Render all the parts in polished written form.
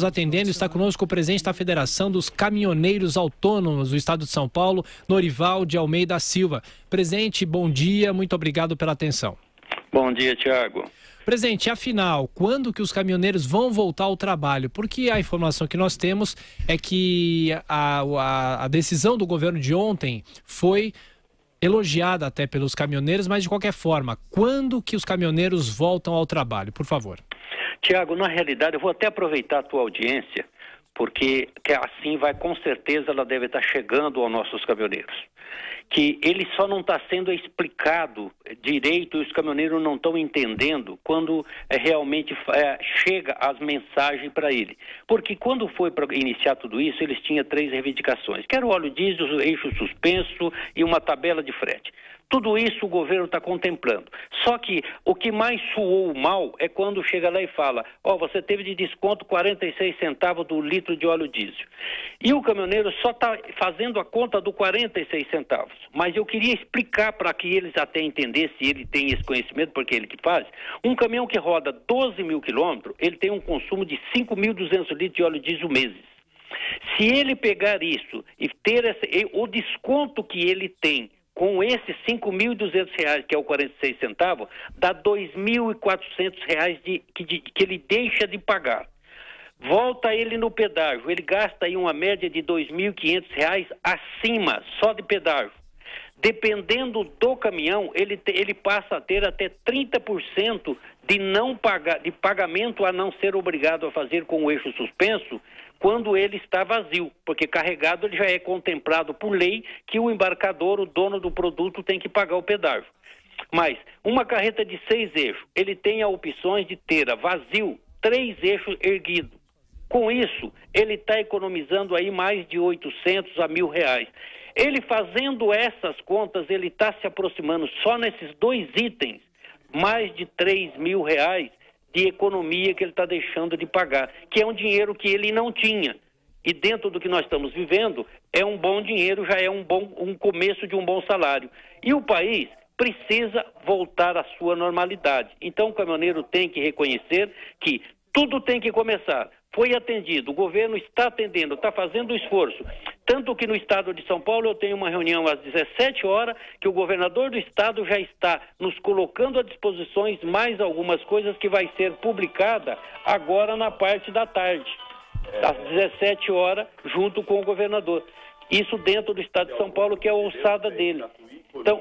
Nos atendendo, está conosco o presidente da Federação dos Caminhoneiros Autônomos do Estado de São Paulo, Norival de Almeida Silva. Presidente, bom dia, muito obrigado pela atenção. Bom dia, Tiago. Presidente, afinal, quando que os caminhoneiros vão voltar ao trabalho? Porque a informação que nós temos é que a decisão do governo de ontem foi elogiada até pelos caminhoneiros, mas de qualquer forma, quando que os caminhoneiros voltam ao trabalho? Por favor. Tiago, na realidade, eu vou até aproveitar a tua audiência, porque assim com certeza ela deve estar chegando aos nossos caminhoneiros. Que ele só não está sendo explicado direito e os caminhoneiros não estão entendendo quando realmente chega as mensagens para ele. Porque quando foi para iniciar tudo isso, eles tinham 3 reivindicações, que era o óleo diesel, o eixo suspenso e uma tabela de frete. Tudo isso o governo está contemplando. Só que o que mais soou mal é quando chega lá e fala: você teve de desconto 46 centavos do litro de óleo diesel. E o caminhoneiro só está fazendo a conta do 46 centavos. Mas eu queria explicar para que eles até entendessem, se ele tem esse conhecimento, porque ele que faz. Um caminhão que roda 12 mil quilômetros, ele tem um consumo de 5.200 litros de óleo diesel meses. Se ele pegar isso e ter o desconto que ele tem com esses R$5.200, que é o 46 centavos, dá R$2.400 que ele deixa de pagar. Volta ele no pedágio, ele gasta aí uma média de R$2.500 acima, só de pedágio. Dependendo do caminhão, ele passa a ter até 30% de pagamento a não ser obrigado a fazer com o eixo suspenso, quando ele está vazio, porque carregado ele já é contemplado por lei que o embarcador, o dono do produto, tem que pagar o pedágio. Mas uma carreta de 6 eixos, ele tem a opções de ter a vazio 3 eixos erguidos. Com isso, ele está economizando aí mais de 800 a R$1.000. Ele fazendo essas contas, ele está se aproximando só nesses 2 itens, mais de R$3.000 de economia que ele está deixando de pagar, que é um dinheiro que ele não tinha. E dentro do que nós estamos vivendo, é um bom dinheiro, já é um começo de um bom salário. E o país precisa voltar à sua normalidade. Então o caminhoneiro tem que reconhecer que tudo tem que começar. Foi atendido, o governo está atendendo, está fazendo o esforço. Tanto que no estado de São Paulo eu tenho uma reunião às 17 horas, que o governador do estado já está nos colocando à disposição mais algumas coisas que vai ser publicada agora na parte da tarde, às 17 horas, junto com o governador. Isso dentro do estado de São Paulo, que é a alçada dele. Então,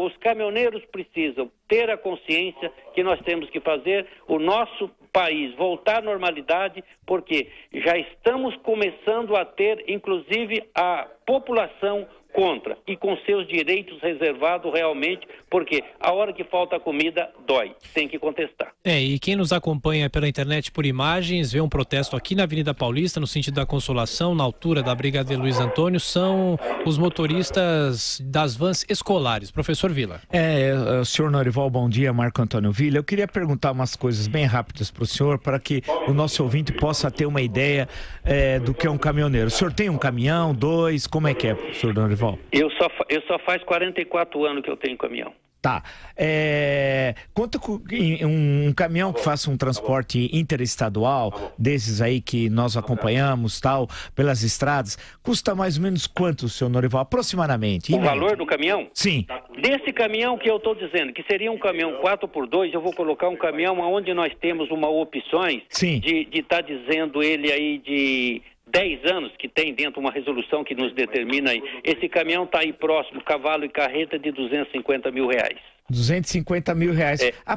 os caminhoneiros precisam ter a consciência que nós temos que fazer o nosso país voltar à normalidade, porque já estamos começando a ter, inclusive, a população contra e com seus direitos reservados realmente, porque a hora que falta comida dói, tem que contestar. E quem nos acompanha pela internet por imagens, vê um protesto aqui na Avenida Paulista, no sentido da Consolação, na altura da Brigadeiro Luiz Antônio, são os motoristas das vans escolares. Professor Vila. Senhor Norival, bom dia, Marco Antônio Vila. Eu queria perguntar umas coisas bem rápidas para o senhor, para que o nosso ouvinte possa ter uma ideia do que é um caminhoneiro. O senhor tem um caminhão, 2, como é que é, senhor Norival? Eu só faz 44 anos que eu tenho caminhão. Tá. Quanto um caminhão que faça um transporte interestadual, desses aí que nós acompanhamos, tal, pelas estradas, custa mais ou menos quanto, senhor Norival, aproximadamente? O valor do caminhão? Sim. Desse caminhão que eu estou dizendo, que seria um caminhão 4x2, eu vou colocar um caminhão onde nós temos uma opções de estar dizendo ele aí de 10 anos, que tem dentro uma resolução que nos determina aí. Esse caminhão está aí próximo, cavalo e carreta, de R$250 mil. R$250 mil.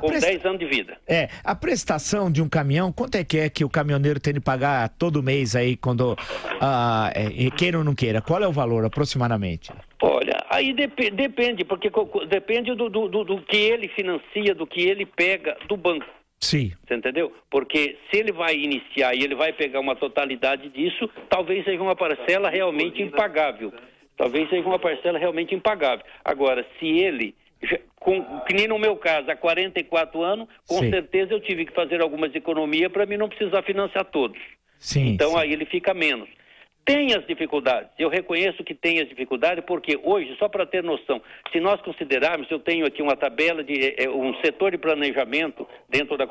Com 10 anos de vida. A prestação de um caminhão, quanto é que o caminhoneiro tem de pagar todo mês aí, quando queira ou não queira? Qual é o valor, aproximadamente? Olha, aí depende, porque depende do que ele financia, do que ele pega do banco. Sim. Você entendeu? Porque se ele vai iniciar e ele vai pegar uma totalidade disso, talvez seja uma parcela realmente impagável. Agora, se ele, que nem no meu caso, há 44 anos, com certeza eu tive que fazer algumas economias para mim não precisar financiar todos. Então aí ele fica menos. Tem as dificuldades, eu reconheço que tem as dificuldades, porque hoje, só para ter noção, se nós considerarmos, eu tenho aqui uma tabela de um setor de planejamento dentro da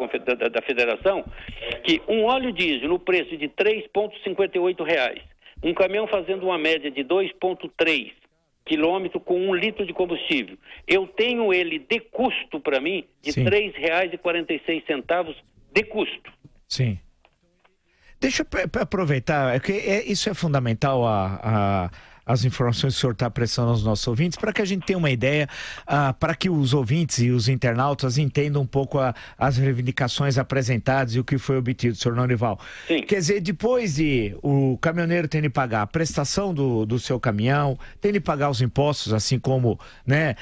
federação, que um óleo diesel no preço de R$ 3,58, um caminhão fazendo uma média de 2,3 quilômetro com 1 litro de combustível, eu tenho ele de custo para mim de R$ 3,46 de custo. Sim. Deixa eu aproveitar, isso é fundamental, as informações que o senhor está prestando aos nossos ouvintes, para que a gente tenha uma ideia, para que os ouvintes e os internautas entendam um pouco as reivindicações apresentadas e o que foi obtido, senhor Norival. Sim. Quer dizer, depois de o caminhoneiro tem de pagar a prestação do seu caminhão, tem de pagar os impostos, assim como, né,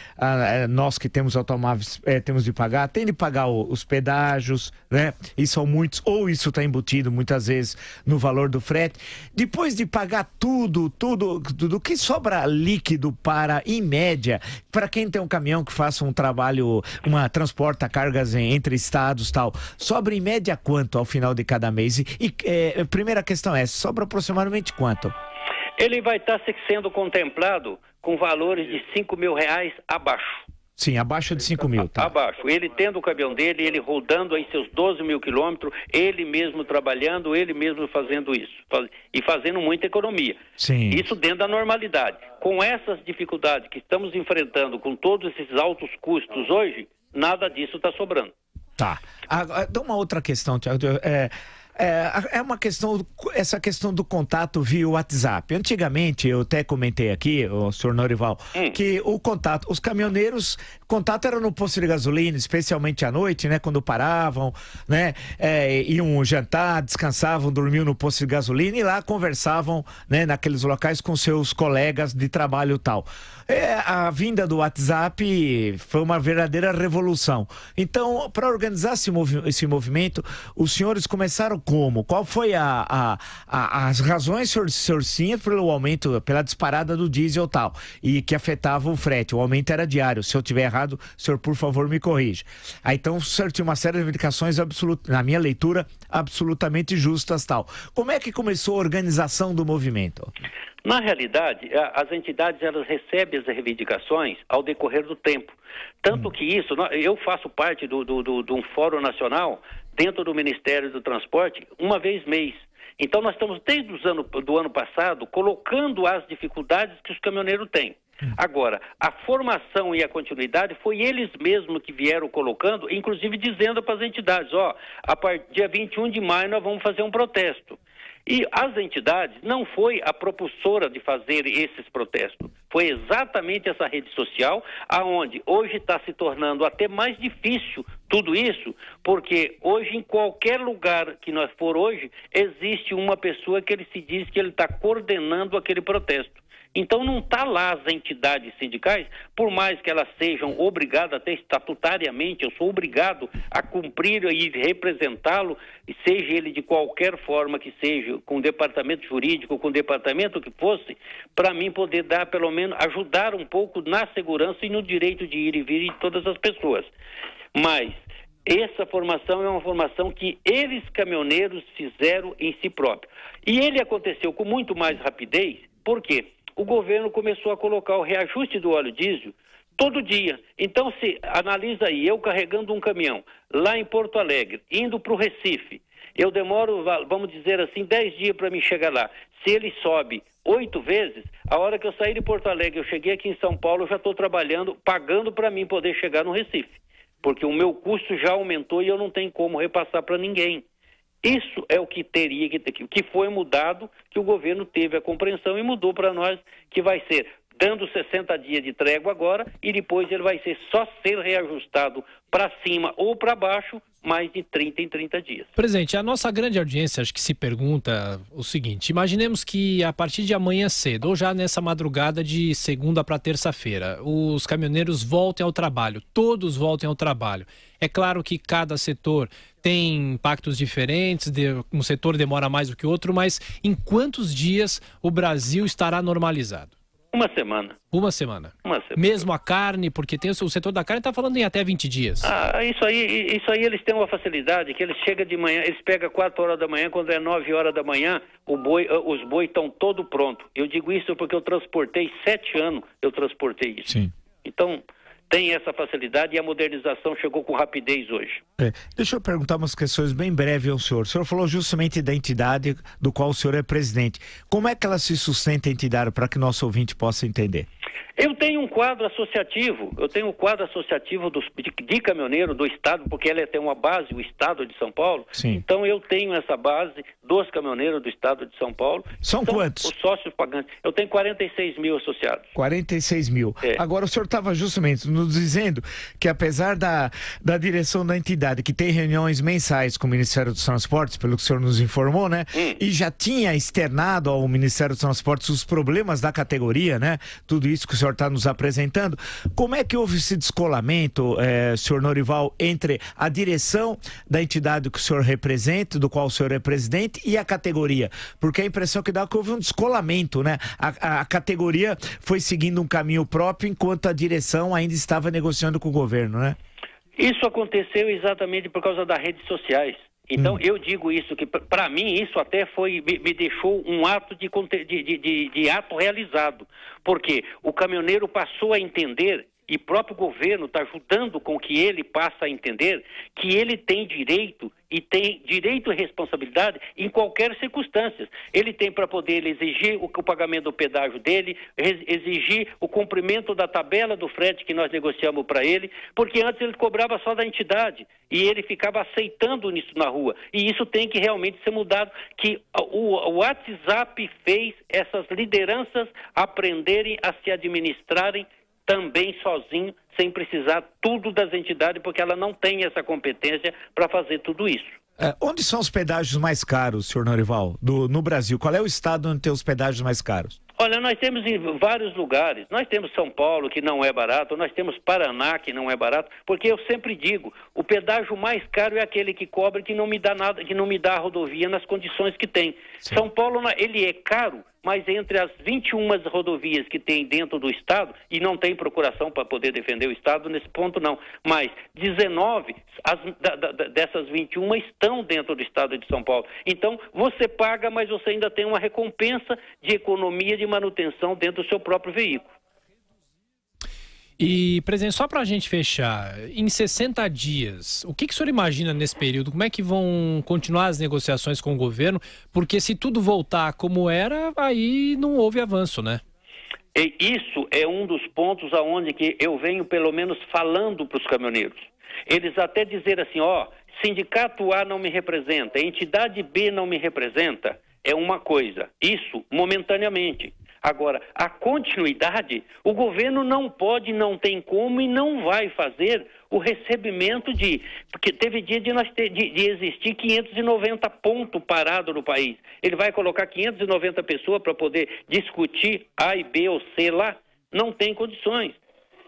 nós que temos automóveis temos de pagar, tem de pagar os pedágios, né, e são muitos, ou isso está embutido muitas vezes no valor do frete. Depois de pagar tudo do que sobra líquido para, em média, para quem tem um caminhão que faça um trabalho, transporta cargas entre estados e tal, sobra em média quanto ao final de cada mês? A primeira questão é, sobra aproximadamente quanto? Ele vai estar sendo contemplado com valores de R$ 5.000 abaixo. Sim, abaixo de 5 mil, tá? Abaixo. Ele tendo o caminhão dele, ele rodando aí seus 12 mil quilômetros, ele mesmo trabalhando, ele mesmo fazendo isso. E fazendo muita economia. Sim. Isso dentro da normalidade. Com essas dificuldades que estamos enfrentando, com todos esses altos custos hoje, nada disso está sobrando. Tá. Dá uma outra questão, Tiago. É uma questão, essa questão do contato via WhatsApp. Antigamente, eu até comentei aqui, o senhor Norival, que os caminhoneiros, o contato era no posto de gasolina, especialmente à noite, né, quando paravam, né, iam jantar, descansavam, dormiam no posto de gasolina e lá conversavam, né, naqueles locais com seus colegas de trabalho e tal. A vinda do WhatsApp foi uma verdadeira revolução. Então, para organizar esse movimento, os senhores começaram como? Qual foi as razões, senhor Sim, pelo aumento, pela disparada do diesel e tal, e que afetava o frete? O aumento era diário. Se eu estiver errado, o senhor, por favor, me corrija. Então, o senhor tinha uma série de reivindicações, na minha leitura, absolutamente justas tal. Como é que começou a organização do movimento? Na realidade, as entidades elas recebem as reivindicações ao decorrer do tempo. Tanto que isso, eu faço parte de um fórum nacional dentro do Ministério do Transporte uma vez mês. Então nós estamos desde do ano passado colocando as dificuldades que os caminhoneiros têm. Agora, a formação e a continuidade foi eles mesmos que vieram colocando, inclusive dizendo para as entidades, a partir dia 21 de maio nós vamos fazer um protesto. E as entidades não foi a propulsora de fazer esses protestos, foi exatamente essa rede social, aonde hoje está se tornando até mais difícil tudo isso, porque hoje em qualquer lugar que nós for hoje, existe uma pessoa que ele se diz que ele está coordenando aquele protesto. Então não está lá as entidades sindicais, por mais que elas sejam obrigadas, até estatutariamente, eu sou obrigado a cumprir e representá-lo, seja ele de qualquer forma que seja, com o departamento jurídico, com o departamento que fosse, para mim poder dar, pelo menos, ajudar um pouco na segurança e no direito de ir e vir de todas as pessoas. Mas essa formação é uma formação que eles, caminhoneiros, fizeram em si próprio. E ele aconteceu com muito mais rapidez, por quê? O governo começou a colocar o reajuste do óleo diesel todo dia. Então, se analisa aí, eu carregando um caminhão lá em Porto Alegre, indo para o Recife, eu demoro, vamos dizer assim, 10 dias para me chegar lá. Se ele sobe 8 vezes, a hora que eu sair de Porto Alegre, eu cheguei aqui em São Paulo, eu já estou trabalhando, pagando para mim poder chegar no Recife. Porque o meu custo já aumentou e eu não tenho como repassar para ninguém. Isso é o que teria que foi mudado, que o governo teve a compreensão e mudou para nós, que vai ser dando 60 dias de trégua agora e depois ele vai só ser reajustado para cima ou para baixo mais de 30 em 30 dias. Presidente, a nossa grande audiência acho que se pergunta o seguinte: imaginemos que a partir de amanhã cedo ou já nessa madrugada de segunda para terça-feira, os caminhoneiros voltem ao trabalho, todos voltem ao trabalho. É claro que cada setor tem impactos diferentes, um setor demora mais do que o outro, mas em quantos dias o Brasil estará normalizado? Uma semana. Uma semana. Uma semana. Mesmo a carne, porque tem o setor da carne está falando em até 20 dias. Isso aí eles têm uma facilidade, que eles chegam de manhã, eles pegam 4 horas da manhã, quando é 9 horas da manhã, os bois estão todo pronto. Eu digo isso porque eu transportei 7 anos, eu transportei isso. Sim. Então, tem essa facilidade e a modernização chegou com rapidez hoje. Deixa eu perguntar umas questões bem breves ao senhor. O senhor falou justamente da entidade do qual o senhor é presidente. Como é que ela se sustenta, a entidade, para que nosso ouvinte possa entender? Eu tenho um quadro associativo, de caminhoneiro do Estado, porque ela tem uma base, o Estado de São Paulo. Sim. Então eu tenho essa base dos caminhoneiros do Estado de São Paulo. São quantos? Os sócios pagantes. Eu tenho 46 mil associados. 46 mil. Agora, o senhor estava justamente nos dizendo que, apesar da direção da entidade, que tem reuniões mensais com o Ministério dos Transportes, pelo que o senhor nos informou, né? E já tinha externado ao Ministério dos Transportes os problemas da categoria, né? Tudo isso que o senhor está nos apresentando. Como é que houve esse descolamento, senhor Norival, entre a direção da entidade que o senhor representa, do qual o senhor é presidente, e a categoria? Porque a impressão que dá é que houve um descolamento, né? A categoria foi seguindo um caminho próprio, enquanto a direção ainda estava negociando com o governo, né? Isso aconteceu exatamente por causa das redes sociais. Então, eu digo isso, que para mim isso até me deixou um ato de ato realizado. Porque o caminhoneiro passou a entender, e o próprio governo está ajudando com que ele passe a entender, que ele tem direito e responsabilidade em qualquer circunstância. Ele tem para poder exigir o pagamento do pedágio dele, exigir o cumprimento da tabela do frete que nós negociamos para ele, porque antes ele cobrava só da entidade e ele ficava aceitando isso na rua. E isso tem que realmente ser mudado, que o WhatsApp fez essas lideranças aprenderem a se administrarem também sozinho, sem precisar tudo das entidades, porque ela não tem essa competência para fazer tudo isso. Onde são os pedágios mais caros, senhor Norival, no Brasil? Qual é o estado onde tem os pedágios mais caros? Olha, nós temos em vários lugares. Nós temos São Paulo, que não é barato, nós temos Paraná, que não é barato, porque eu sempre digo, o pedágio mais caro é aquele que cobra, que não me dá nada, que não me dá a rodovia nas condições que tem. Sim. São Paulo, ele é caro, mas entre as 21 rodovias que tem dentro do Estado, e não tem procuração para poder defender o Estado nesse ponto não, mas 19 dessas 21 estão dentro do Estado de São Paulo. Então, você paga, mas você ainda tem uma recompensa de economia de manutenção dentro do seu próprio veículo. E, presidente, só para a gente fechar, em 60 dias, o que o senhor imagina nesse período? Como é que vão continuar as negociações com o governo? Porque se tudo voltar como era, aí não houve avanço, né? E isso é um dos pontos aonde que eu venho, pelo menos, falando para os caminhoneiros. Eles até dizer assim, sindicato A não me representa, entidade B não me representa, é uma coisa. Isso, momentaneamente. Agora, a continuidade, o governo não pode, não tem como e não vai fazer o recebimento porque teve dia de existir 590 pontos parados no país. Ele vai colocar 590 pessoas para poder discutir A e B ou C lá? Não tem condições.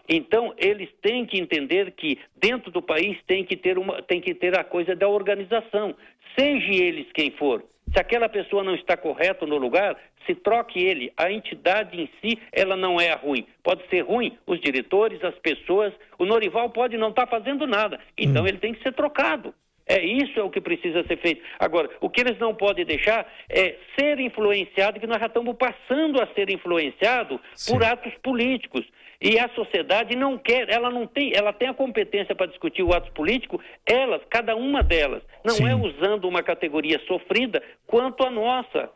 Então, eles têm que entender que dentro do país tem que ter a coisa da organização, seja eles quem for. Se aquela pessoa não está correta no lugar, se troque ele. A entidade em si, ela não é ruim. Pode ser ruim os diretores, as pessoas. O Norival pode não estar fazendo nada. Então, ele tem que ser trocado. Isso é o que precisa ser feito. Agora, o que eles não podem deixar é ser influenciado, que nós já estamos passando a ser influenciado por atos políticos. E a sociedade não quer, ela tem a competência para discutir o ato político, cada uma delas, não é usando uma categoria sofrida quanto a nossa.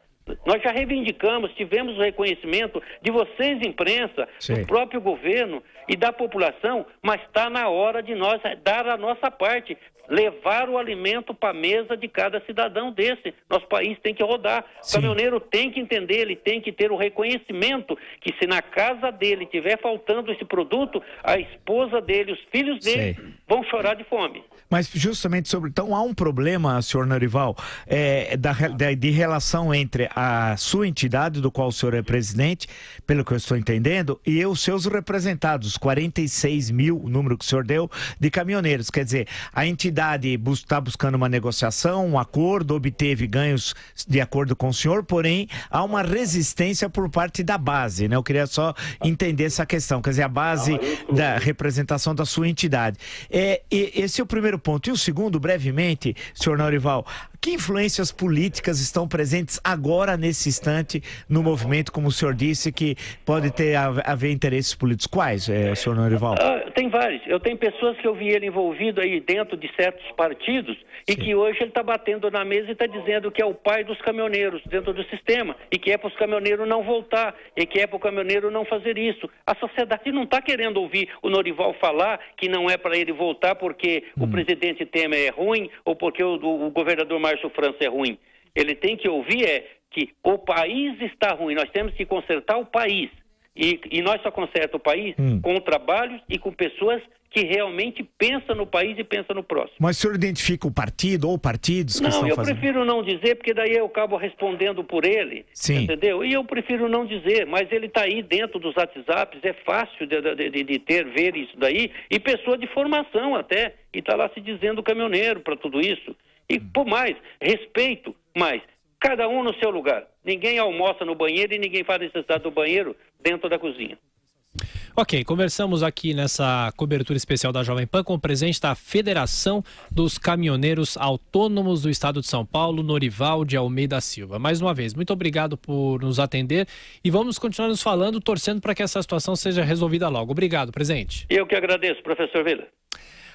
Nós já reivindicamos, tivemos o reconhecimento de vocês, imprensa, do próprio governo e da população, mas está na hora de nós dar a nossa parte, levar o alimento para a mesa de cada cidadão desse. Nosso país tem que rodar. O caminhoneiro tem que entender, ele tem que ter o reconhecimento que se na casa dele estiver faltando esse produto, a esposa dele, os filhos dele vão chorar de fome. Mas justamente então há um problema, senhor Norival, de relação entre a sua entidade, do qual o senhor é presidente, pelo que eu estou entendendo, e os seus representados, 46 mil, o número que o senhor deu, de caminhoneiros. Quer dizer, a entidade unidade está buscando uma negociação, um acordo, obteve ganhos de acordo com o senhor, porém há uma resistência por parte da base, né? Eu queria só entender essa questão, quer dizer, a base da representação da sua entidade. Esse é o primeiro ponto. E o segundo, brevemente, senhor Norival, que influências políticas estão presentes agora, nesse instante, no movimento, como o senhor disse, que pode haver interesses políticos? Quais, senhor Norival? Tem vários. Eu tenho pessoas que eu vi ele envolvido aí dentro de certos partidos e que hoje ele está batendo na mesa e está dizendo que é o pai dos caminhoneiros dentro do sistema e que é para os caminhoneiros não voltar e que é para o caminhoneiro não fazer isso. A sociedade não está querendo ouvir o Norival falar que não é para ele voltar porque o presidente Temer é ruim ou porque o governador Márcio França é ruim. Ele tem que ouvir que o país está ruim, nós temos que consertar o país. E nós só consertamos o país com trabalhos e com pessoas que realmente pensam no país e pensam no próximo. Mas o senhor identifica o partido ou partidos que estão fazendo? Não, eu prefiro não dizer, porque daí eu acabo respondendo por ele, entendeu? E eu prefiro não dizer, mas ele está aí dentro dos WhatsApps, é fácil de ver isso daí, e pessoa de formação até, e está lá se dizendo caminhoneiro para tudo isso. E por mais, respeito, mas cada um no seu lugar. Ninguém almoça no banheiro e ninguém faz necessidade do banheiro dentro da cozinha. Ok, conversamos aqui nessa cobertura especial da Jovem Pan com o presidente da Federação dos Caminhoneiros Autônomos do Estado de São Paulo, Norival de Almeida Silva. Mais uma vez, muito obrigado por nos atender e vamos continuar nos falando, torcendo para que essa situação seja resolvida logo. Obrigado, presidente. Eu que agradeço, professor Vila.